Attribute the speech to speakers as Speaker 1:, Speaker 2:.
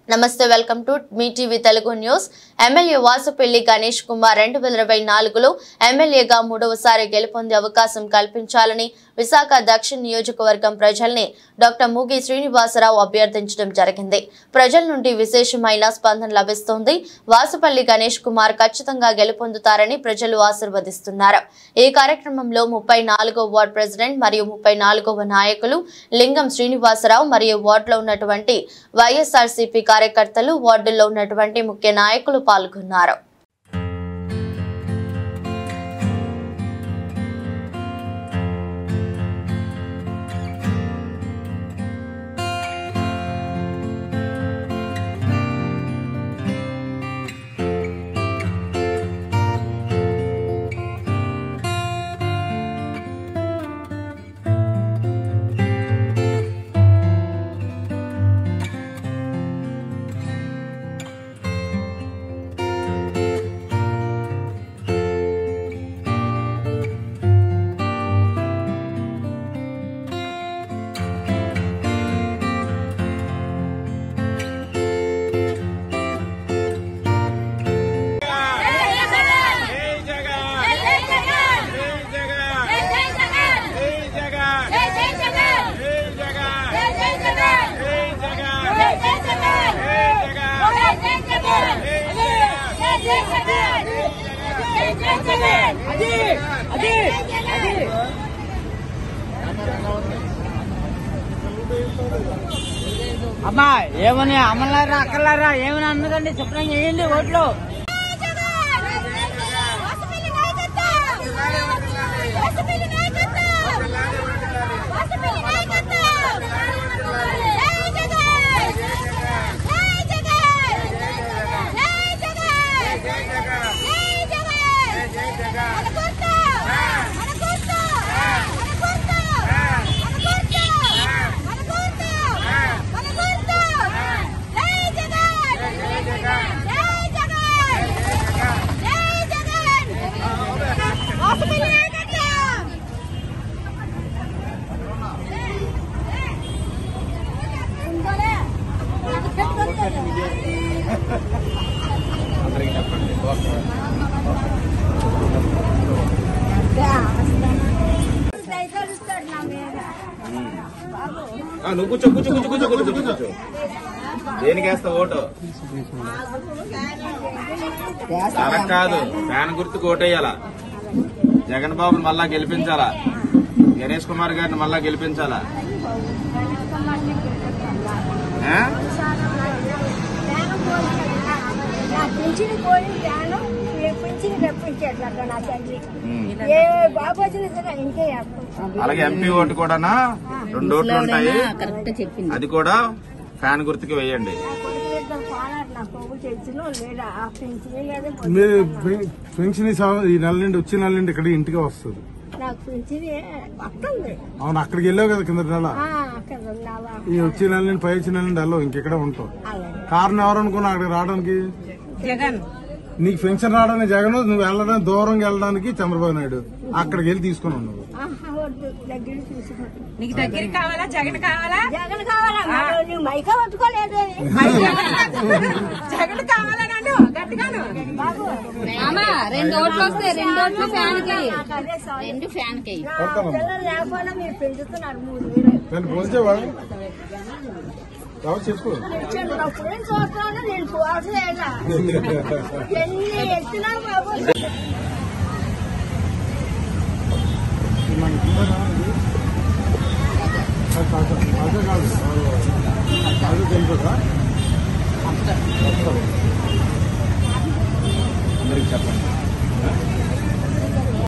Speaker 1: నమస్తే welcome to Mee TV Telugu news. MLA Vasupalli Ganesh Kumar 2024లో ఎమ్మెల్యేగా మూడవసారి గెలుపొందే అవకాశం కల్పించాలని విశాఖ దక్షిణ నియోజకవర్గం ప్రజల్ని డాక్టర్ మూగి శ్రీనివాసరావు అభ్యర్థించడం జరిగింది. ప్రజల నుండి విశేషమైన స్పందన లభిస్తోంది. వాసుపల్లి గణేష్ కుమార్ ఖచ్చితంగా గెలుపొందుతారని ప్రజలు ఆశీర్వదిస్తున్నారు. ఈ కార్యక్రమంలో 34వ వార్డు ప్రెసిడెంట్ మరియు 34వ నాయకులు లింగం శ్రీనివాసరావు మరియు వార్డులో ఉన్నటువంటి వైఎస్ఆర్సీపీ కార్యకర్తలు, వార్డుల్లో ఉన్నటువంటి ముఖ్య నాయకులు పాల్గొన్నారు.
Speaker 2: అమ్మా ఏమని అమ్మలారా అక్కలారా ఏమని అన్నదండి శుభ్రం చేయండి ఓట్లు.
Speaker 3: నువ్వు కూర్చో కూర్చో కూర్చో కూర్చో కూర్చో కూర్చో. దేనికి వేస్తావు ఓటు? అలా కాదు, ఫ్యాన్ గుర్తుకు ఓటేయాలా. జగన్ బాబుని మళ్ళా గెలిపించాలా, గణేష్ కుమార్ గారిని మళ్ళా గెలిపించాలా. అలాగే ఎంపీ ఓటు కూడానా 2 ఓట్లు ఉంటాయి, అది కూడా ఫ్యాన్ గుర్తుకి వేయండి.
Speaker 4: పెన్షన్ ఈ నెల నుండి వచ్చే నెల నుండి ఇక్కడ ఇంటికి వస్తుంది. అవును, అక్కడికి వెళ్ళావు కదా కింద నెల. ఈ వచ్చే నెల నుండి పై వచ్చే నెల నుండి వెళ్ళవు, ఇంకెక్కడ ఉంటావు. కారణం ఎవరు అనుకున్నా అక్కడికి రావడానికి? నీకు పెన్షన్ రావడానికి జగన్, నువ్వు వెళ్ళడానికి దూరంగా వెళ్ళడానికి చంద్రబాబు నాయుడు. అక్కడికి వెళ్ళి తీసుకుని ఉన్నావు.
Speaker 2: నీకు దగ్గర కావాలా జగన్ కావాలా?
Speaker 5: జగన్ కావాలా? మైకా పట్టుకోలేదు.
Speaker 2: జగన్ కావాలన్నాడు గట్టిగాను.
Speaker 5: 2 ఓట్లు వస్తే 2 ఓట్లు ఫ్యాన్ కి, 2 ఫ్యాన్ కి. పిల్లలు లేకపోయినా మీరు పెంచుతున్నారు 3000.
Speaker 4: పోల్చేవా చేసుకో.
Speaker 5: నేను చూస్తాను, నేను పోసలేదా ఎన్ని ఎత్తినా బాబు.
Speaker 4: అదే కాదు, అదే తెలుసు.